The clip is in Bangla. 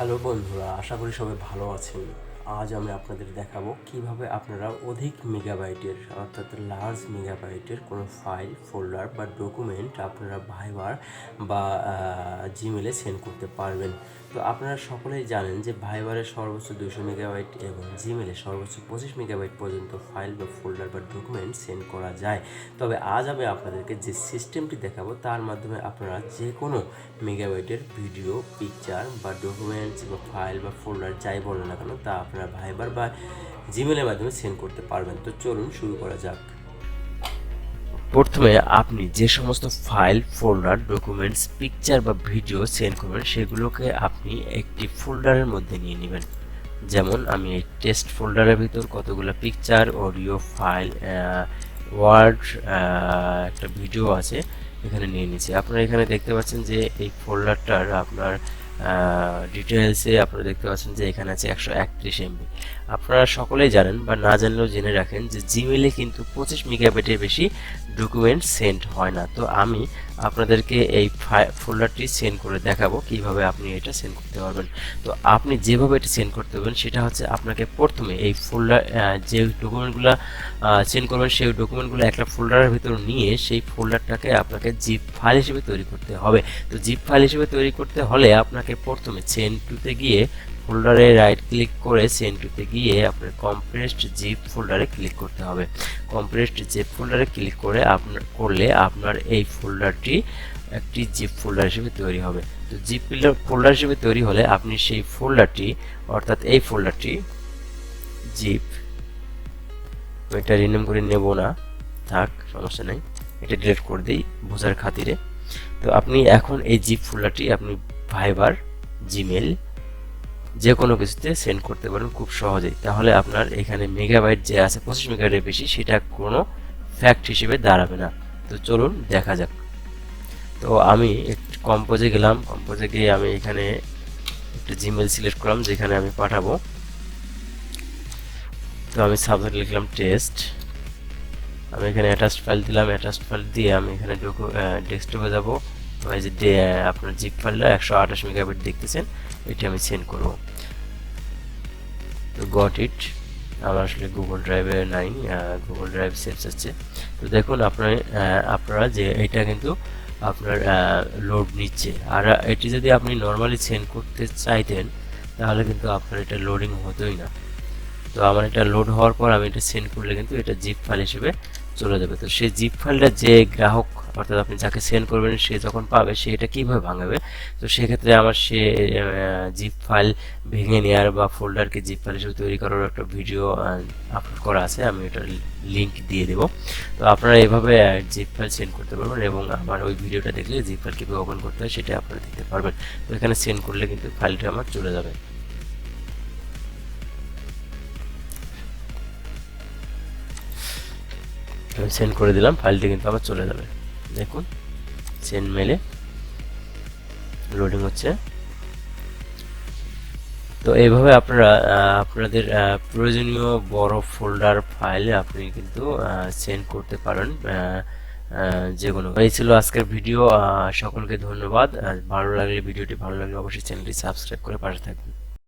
হ্যালো বন্ধুরা, আশা করি সবাই ভালো আছেন। আজ আমি আপনাদের দেখাবো কিভাবে আপনারা অধিক মেগাবাইটের অর্থাৎ লার্জ মেগাবাইটের কোনো ফাইল, ফোল্ডার বা ডকুমেন্ট আপনারা ভাইবার বা জিমেলে সেন্ড করতে পারবেন। তো আপনারা সকলেই জানেন যে ভাইবারে সর্বোচ্চ 200 মেগাবাইট এবং জিমেলে সর্বোচ্চ 25 মেগাবাইট পর্যন্ত ফাইল বা ফোল্ডার বা ডকুমেন্ট সেন্ড করা যায়। তবে আজ আমি আপনাদেরকে যে সিস্টেমটি দেখাবো তার মাধ্যমে আপনারা যে কোনো মেগাবাইটের ভিডিও, পিকচার বা ডকুমেন্টস বা ফাইল বা ফোল্ডার যাই বলেন না কেন তা আপনারা ভাইবার বা জিমেলের মাধ্যমে সেন্ড করতে পারবেন। তো চলুন শুরু করা যাক। প্রথমে আপনি যে সমস্ত ফাইল, ফোল্ডার, ডকুমেন্টস, পিকচার বা ভিডিও সেন্ড করবেন সেগুলোকে আপনি একটি ফোল্ডারের মধ্যে নিয়ে নেবেন। যেমন আমি এই টেস্ট ফোল্ডারের ভিতর কতগুলো পিকচার, অডিও ফাইল, ওয়ার্ড, একটা ভিডিও আছে এখানে নিয়ে নিচ্ছি। আপনারা এখানে দেখতে পাচ্ছেন যে এই ফোল্ডারটার আপনার ডিটেলসে আপনারা দেখতে পাচ্ছেন যে এখানে আছে 131 এমবি। আপনারা সকলেই জানেন বা না জানলেও জেনে রাখেন যে জিমেলে কিন্তু 25 মেগাবাইটের বেশি ডকুমেন্ট সেন্ড হয় না। তো আমি আপনাদেরকে এই ফোল্ডারটি সেন্ড করে দেখাবো কিভাবে আপনি এটা সেন্ড করতে পারবেন। তো আপনি যেভাবে এটা সেন্ড করতে পারবেন সেটা হচ্ছে আপনাকে প্রথমে এই ফোল্ডার যে ডকুমেন্টগুলো সেন্ড করবেন সেই ডকুমেন্টগুলো একটা ফোল্ডারের ভিতর নিয়ে সেই ফোল্ডারটাকে আপনাকে জিপ ফাইল হিসেবে তৈরি করতে হবে। তো জিপ ফাইল হিসেবে তৈরি করতে হলে আপনাকে প্রথমে সেন্ড টুতে গিয়ে ফোল্ডারে রাইট ক্লিক করে সেন্ড টুতে গিয়ে আপনার কম্প্রেসড জিপ ফোল্ডারে ক্লিক করতে হবে। কম্প্রেসড জিপ ফোল্ডারে ক্লিক করে আপনার এই ফোল্ডারটি একটি জিপ ফোল্ডার হিসেবে তৈরি হবে। তো জিপ ফোল্ডার হিসেবে তৈরি হলে আপনি সেই ফোল্ডারটি অর্থাৎ এই ফোল্ডারটি জিপ, এটা রিনেম করে নেব না, থাক সমস্যা নেই, এটা ডিলিট করে দিই বোঝার খাতিরে। তো আপনি এখন এই জিপ ফোল্ডারটি আপনি ভাইবার, জিমেল যে কোনো কিছুতে সেন্ড করতে পারেন খুব সহজেই। তাহলে আপনার এখানে মেগাবাইট যে আছে 25 মেগাবাইটের বেশি সেটা কোনো ফ্যাক্ট হিসেবে দাঁড়াবে না। তো চলুন দেখা যাক। তো আমি একটু কম্পোজে গেলাম, কম্পোজে গিয়ে আমি এখানে একটা জিমেল সিলেক্ট করলাম যেখানে আমি পাঠাবো। তো আমি সাবজেক্ট লিখলাম টেস্ট, আমি এখানে অ্যাটাচড ফাইল দিলাম, অ্যাটাচড ফাইল দিয়ে আমি এখানে ডেস্কটপে যাব। এই যে আপনার জিপ ফাইলটা 128 মেগাবাইট দেখতেছেন, এটা আমি সেন্ড করব। তো গট ইট, আমার আসলে গুগল ড্রাইভে নাই, গুগল ড্রাইভ সেভ আছে। তো দেখুন আপনারা যে এটা কিন্তু আপনার লোড নিচ্ছে। আর এটি যদি আপনি নর্মালি সেন্ড করতে চাইতেন তাহলে কিন্তু আপনার এটা লোডিং হতোই না। তো আমার এটা লোড হওয়ার পর আমি এটা সেন্ড করলে কিন্তু এটা জিপ ফাইল হিসেবে চলে যাবে। তো সেই জিপ ফাইলটা যে গ্রাহক অর্থাৎ আপনি যাকে সেন্ড করবেন সে যখন পাবে সে এটা কীভাবে ভাঙাবে, তো সেক্ষেত্রে আমার সে জিপ ফাইল ভেঙে নেওয়ার বা ফোল্ডারকে জিপ ফাইল হিসেবে তৈরি করার একটা ভিডিও আপলোড করা আছে, আমি এটার লিঙ্ক দিয়ে দেবো। তো আপনারা এভাবে জিপ ফাইল সেন্ড করতে পারবেন এবং আমার ওই ভিডিওটা দেখলে জিপ ফাইল কীভাবে ওপেন করতে হয় সেটা আপনারা দেখতে পারবেন। তো এখানে সেন্ড করলে কিন্তু ফাইলটা আমার চলে যাবে। আমি সেন্ড করে দিলাম, ফাইলটি কিন্তু আবার চলে যাবে। দেখুন সেন্ড মেলে লোডিং হচ্ছে। তো এইভাবে আপনারা আপনাদের প্রয়োজনীয় বড় ফোল্ডার ফাইল আপনি কিন্তু সেন্ড করতে পারেন যে কোনো। এই ছিল আজকের ভিডিও। সকলকে ধন্যবাদ। ভিডিওটি ভালো লাগলে অবশ্যই চ্যানেলটি সাবস্ক্রাইব করে পাশে থাকবেন।